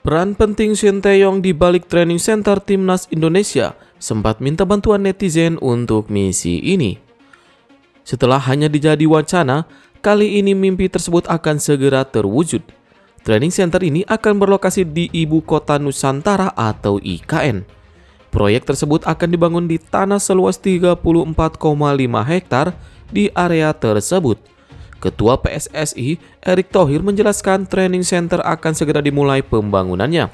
Peran penting Sinteyong di balik training center Timnas Indonesia sempat minta bantuan netizen untuk misi ini. Setelah hanya dijadi wacana, kali ini mimpi tersebut akan segera terwujud. Training center ini akan berlokasi di Ibu Kota Nusantara atau IKN. Proyek tersebut akan dibangun di tanah seluas 34,5 hektar di area tersebut. Ketua PSSI, Erick Thohir menjelaskan training center akan segera dimulai pembangunannya.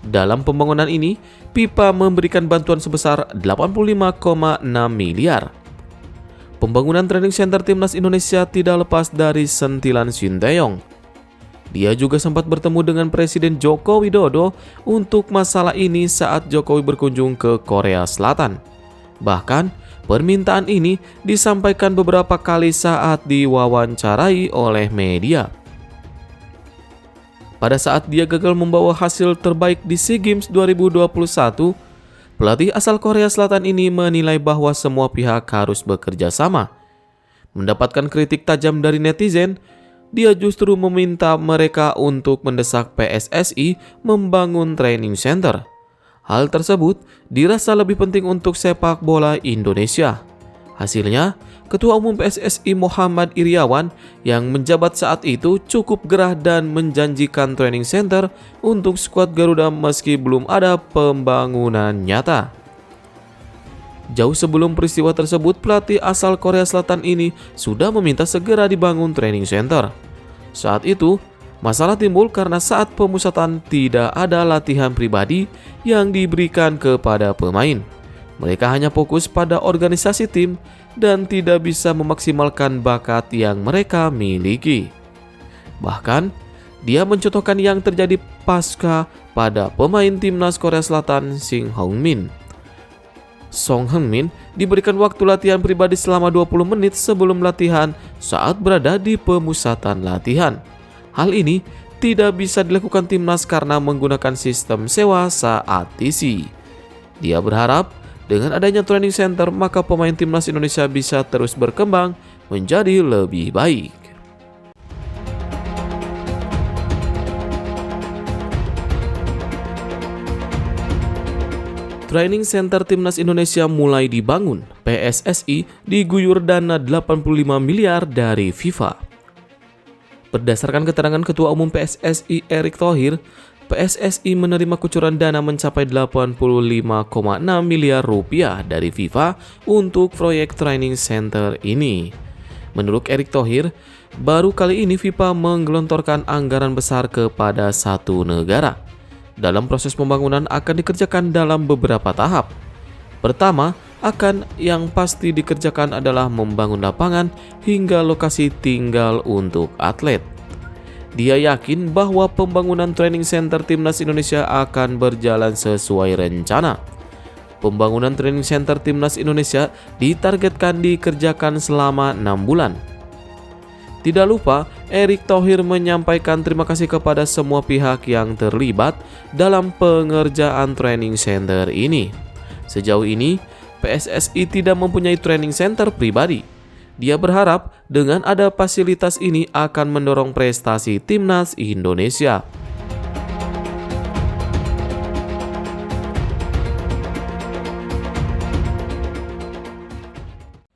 Dalam pembangunan ini, FIFA memberikan bantuan sebesar 85,6 miliar. Pembangunan training center Timnas Indonesia tidak lepas dari sentilan Sinteyong. Dia juga sempat bertemu dengan Presiden Joko Widodo untuk masalah ini saat Jokowi berkunjung ke Korea Selatan. Bahkan, permintaan ini disampaikan beberapa kali saat diwawancarai oleh media. Pada saat dia gagal membawa hasil terbaik di SEA Games 2021, pelatih asal Korea Selatan ini menilai bahwa semua pihak harus bekerja sama. Mendapatkan kritik tajam dari netizen, dia justru meminta mereka untuk mendesak PSSI membangun training center. Hal tersebut dirasa lebih penting untuk sepak bola Indonesia. Hasilnya, Ketua Umum PSSI Muhammad Iriawan yang menjabat saat itu cukup gerah dan menjanjikan training center untuk skuad Garuda meski belum ada pembangunan nyata. Jauh sebelum peristiwa tersebut, pelatih asal Korea Selatan ini sudah meminta segera dibangun training center. Saat itu, masalah timbul karena saat pemusatan tidak ada latihan pribadi yang diberikan kepada pemain. Mereka hanya fokus pada organisasi tim dan tidak bisa memaksimalkan bakat yang mereka miliki. Bahkan, dia mencontohkan yang terjadi pasca pada pemain timnas Korea Selatan Song Heung-min diberikan waktu latihan pribadi selama 20 menit sebelum latihan saat berada di pemusatan latihan. Hal ini tidak bisa dilakukan timnas karena menggunakan sistem sewa saat TC. Dia berharap dengan adanya training center maka pemain timnas Indonesia bisa terus berkembang menjadi lebih baik. Training center Timnas Indonesia mulai dibangun. PSSI diguyur dana 85 miliar dari FIFA. Berdasarkan keterangan Ketua Umum PSSI Erick Thohir, PSSI menerima kucuran dana mencapai 85,6 miliar rupiah dari FIFA untuk proyek training center ini. Menurut Erick Thohir, baru kali ini FIFA menggelontorkan anggaran besar kepada satu negara. Dalam proses pembangunan akan dikerjakan dalam beberapa tahap. Pertama, yang pasti dikerjakan adalah membangun lapangan hingga lokasi tinggal untuk atlet. Dia yakin bahwa pembangunan training center Timnas Indonesia akan berjalan sesuai rencana. Pembangunan training center Timnas Indonesia ditargetkan dikerjakan selama 6 bulan. Tidak lupa, Erick Thohir menyampaikan terima kasih kepada semua pihak yang terlibat dalam pengerjaan training center ini. Sejauh ini, PSSI tidak mempunyai training center pribadi. Dia berharap dengan ada fasilitas ini akan mendorong prestasi timnas Indonesia.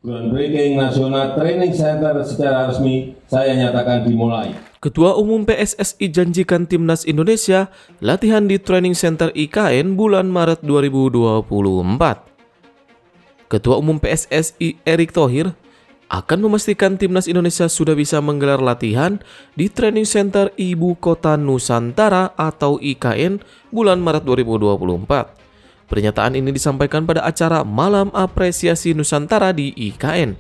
Groundbreaking National Training Center secara resmi saya nyatakan dimulai. Ketua Umum PSSI janjikan timnas Indonesia latihan di Training Center IKN bulan Maret 2024. Ketua Umum PSSI Erick Thohir akan memastikan timnas Indonesia sudah bisa menggelar latihan di Training Center Ibu Kota Nusantara atau IKN bulan Maret 2024. Pernyataan ini disampaikan pada acara Malam Apresiasi Nusantara di IKN.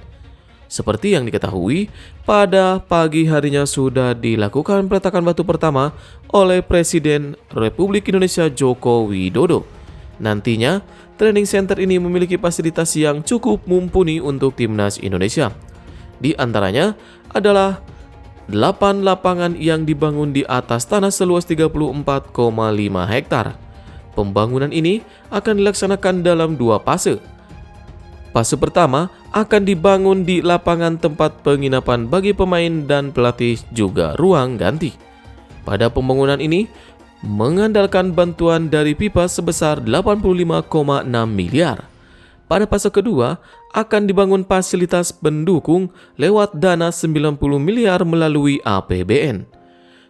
Seperti yang diketahui, pada pagi harinya sudah dilakukan peletakan batu pertama oleh Presiden Republik Indonesia Joko Widodo. Nantinya, training center ini memiliki fasilitas yang cukup mumpuni untuk timnas Indonesia. Di antaranya adalah 8 lapangan yang dibangun di atas tanah seluas 34,5 hektar. Pembangunan ini akan dilaksanakan dalam 2 fase. Fase pertama akan dibangun di lapangan tempat penginapan bagi pemain dan pelatih juga ruang ganti. Pada pembangunan ini, mengandalkan bantuan dari FIFA sebesar 85,6 miliar. Pada fase kedua, akan dibangun fasilitas pendukung lewat dana 90 miliar melalui APBN.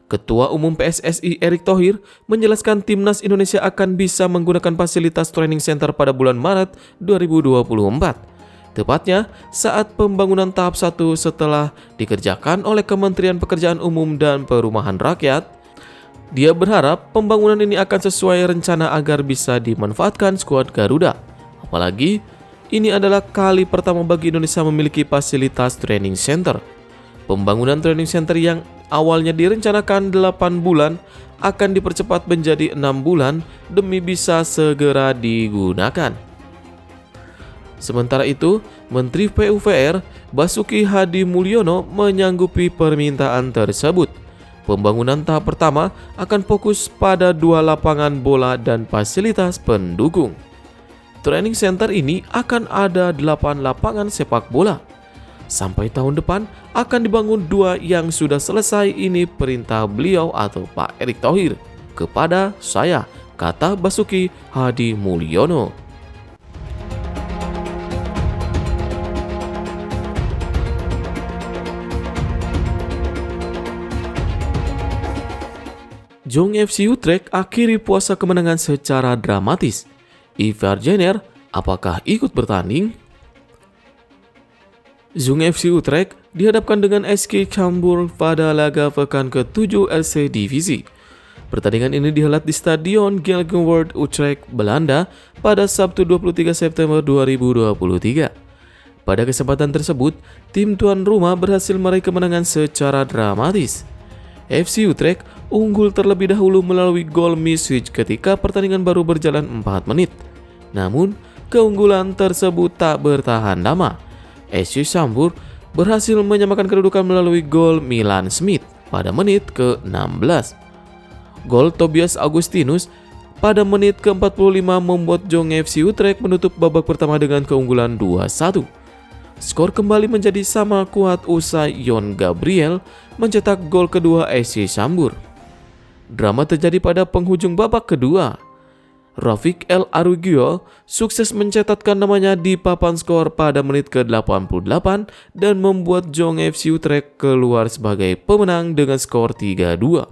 Ketua Umum PSSI Erick Thohir menjelaskan timnas Indonesia akan bisa menggunakan fasilitas training center pada bulan Maret 2024. Tepatnya saat pembangunan tahap 1 setelah dikerjakan oleh Kementerian Pekerjaan Umum dan Perumahan Rakyat. Dia berharap pembangunan ini akan sesuai rencana agar bisa dimanfaatkan skuad Garuda. Apalagi ini adalah kali pertama bagi Indonesia memiliki fasilitas training center. Pembangunan training center yang awalnya direncanakan 8 bulan akan dipercepat menjadi 6 bulan demi bisa segera digunakan. Sementara itu, Menteri PUPR Basuki Hadi Mulyono menyanggupi permintaan tersebut. Pembangunan tahap pertama akan fokus pada 2 lapangan bola dan fasilitas pendukung. Training center ini akan ada 8 lapangan sepak bola. Sampai tahun depan akan dibangun 2 yang sudah selesai, ini perintah beliau atau Pak Erick Thohir kepada saya, kata Basuki Hadi Mulyono. Jong FC Utrecht akhiri puasa kemenangan secara dramatis. Ivar Jenner apakah ikut bertanding? Jong FC Utrecht dihadapkan dengan SK Cambuur pada laga pekan ke-7 LC Divisi. Pertandingan ini dihelat di Stadion Gelderland Utrecht, Belanda pada Sabtu 23 September 2023. Pada kesempatan tersebut, tim tuan rumah berhasil meraih kemenangan secara dramatis. FC Utrecht unggul terlebih dahulu melalui gol miss-switch ketika pertandingan baru berjalan 4 menit. Namun, keunggulan tersebut tak bertahan lama. SC Cambuur berhasil menyamakan kedudukan melalui gol Milan Smith pada menit ke-16. Gol Tobias Augustinus pada menit ke-45 membuat Jong FC Utrecht menutup babak pertama dengan keunggulan 2-1. Skor kembali menjadi sama kuat usai Yon Gabriel mencetak gol kedua SC Cambuur. Drama terjadi pada penghujung babak kedua. Rafiq El Arugio sukses mencatatkan namanya di papan skor pada menit ke-88 dan membuat Jong FC Utrecht keluar sebagai pemenang dengan skor 3-2.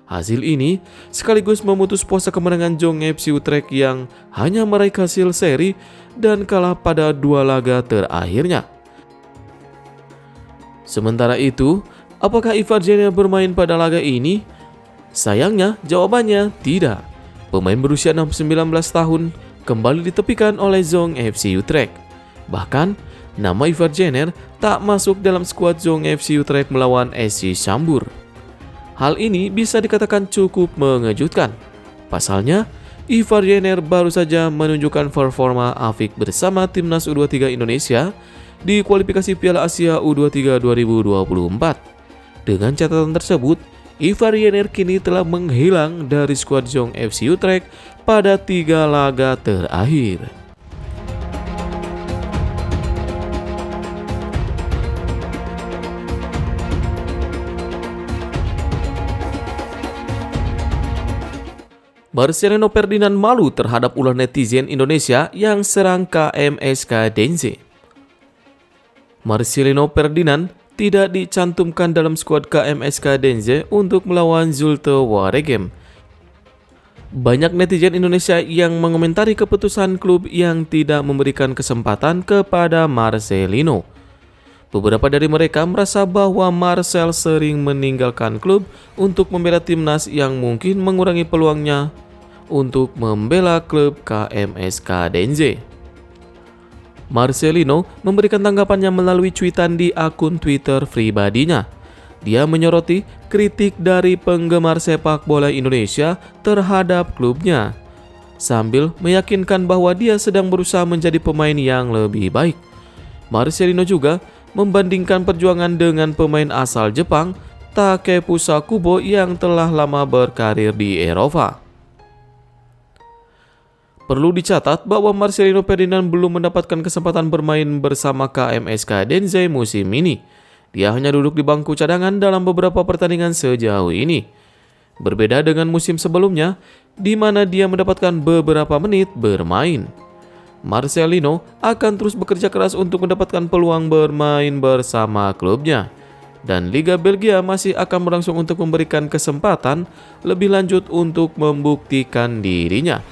Hasil ini sekaligus memutus puasa kemenangan Jong FC Utrecht yang hanya meraih hasil seri dan kalah pada 2 laga terakhirnya. Sementara itu, apakah Ivar Jenner bermain pada laga ini? Sayangnya jawabannya tidak. Pemain berusia 19 tahun kembali ditepikan oleh Jong FC Utrecht. Bahkan, nama Ivar Jenner tak masuk dalam skuad Jong FC Utrecht melawan SC Cambuur. Hal ini bisa dikatakan cukup mengejutkan. Pasalnya, Ivar Jenner baru saja menunjukkan performa apik bersama timnas U23 Indonesia di kualifikasi Piala Asia U23 2024. Dengan catatan tersebut, Ivar Jenner kini telah menghilang dari skuad Jong FC Utrecht pada 3 laga terakhir. Marcelino Ferdinand malu terhadap ulah netizen Indonesia yang serang KMSK Denze. Marcelino Ferdinand tidak dicantumkan dalam skuad KMSK Denze untuk melawan Zulte Waregem. Banyak netizen Indonesia yang mengomentari keputusan klub yang tidak memberikan kesempatan kepada Marcelino. Beberapa dari mereka merasa bahwa Marcel sering meninggalkan klub untuk membela timnas yang mungkin mengurangi peluangnya untuk membela klub KMSK Denze. Marcelino memberikan tanggapannya melalui cuitan di akun Twitter pribadinya. Dia menyoroti kritik dari penggemar sepak bola Indonesia terhadap klubnya, sambil meyakinkan bahwa dia sedang berusaha menjadi pemain yang lebih baik. Marcelino juga membandingkan perjuangan dengan pemain asal Jepang, Takefusa Kubo yang telah lama berkarir di Eropa. Perlu dicatat bahwa Marcelino Ferdinand belum mendapatkan kesempatan bermain bersama KMSK Denze musim ini. Dia hanya duduk di bangku cadangan dalam beberapa pertandingan sejauh ini. Berbeda dengan musim sebelumnya, di mana dia mendapatkan beberapa menit bermain. Marcelino akan terus bekerja keras untuk mendapatkan peluang bermain bersama klubnya. Dan Liga Belgia masih akan berlangsung untuk memberikan kesempatan lebih lanjut untuk membuktikan dirinya.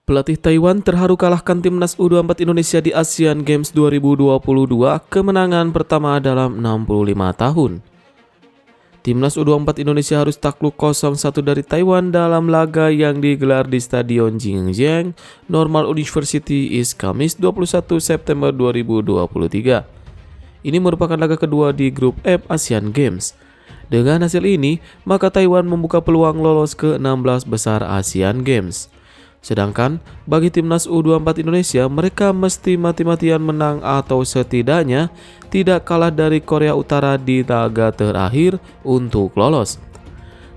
Pelatih Taiwan terharu kalahkan timnas U24 Indonesia di Asian Games 2022, kemenangan pertama dalam 65 tahun. Timnas U24 Indonesia harus takluk 0-1 dari Taiwan dalam laga yang digelar di Stadion Xinjiang Normal University East Kamis 21 September 2023. Ini merupakan laga kedua di grup F Asian Games. Dengan hasil ini, maka Taiwan membuka peluang lolos ke 16 besar Asian Games. Sedangkan bagi timnas U24 Indonesia, mereka mesti mati-matian menang atau setidaknya tidak kalah dari Korea Utara di laga terakhir untuk lolos.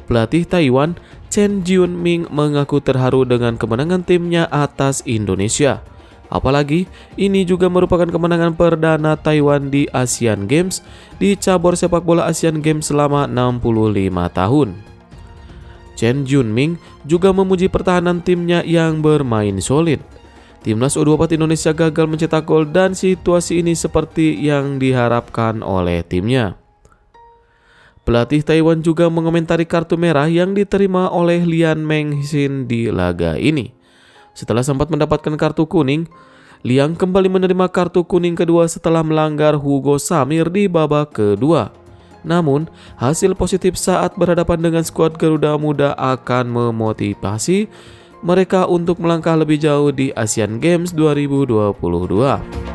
Pelatih Taiwan, Chen Jiunming, mengaku terharu dengan kemenangan timnya atas Indonesia. Apalagi ini juga merupakan kemenangan perdana Taiwan di Asian Games di cabur sepak bola Asian Games selama 65 tahun. Chen Jiunming juga memuji pertahanan timnya yang bermain solid. Timnas U24 Indonesia gagal mencetak gol dan situasi ini seperti yang diharapkan oleh timnya. Pelatih Taiwan juga mengomentari kartu merah yang diterima oleh Lian Mengxin di laga ini. Setelah sempat mendapatkan kartu kuning, Liang kembali menerima kartu kuning kedua setelah melanggar Hugo Samir di babak kedua. Namun, hasil positif saat berhadapan dengan skuad Garuda Muda akan memotivasi mereka untuk melangkah lebih jauh di Asian Games 2022.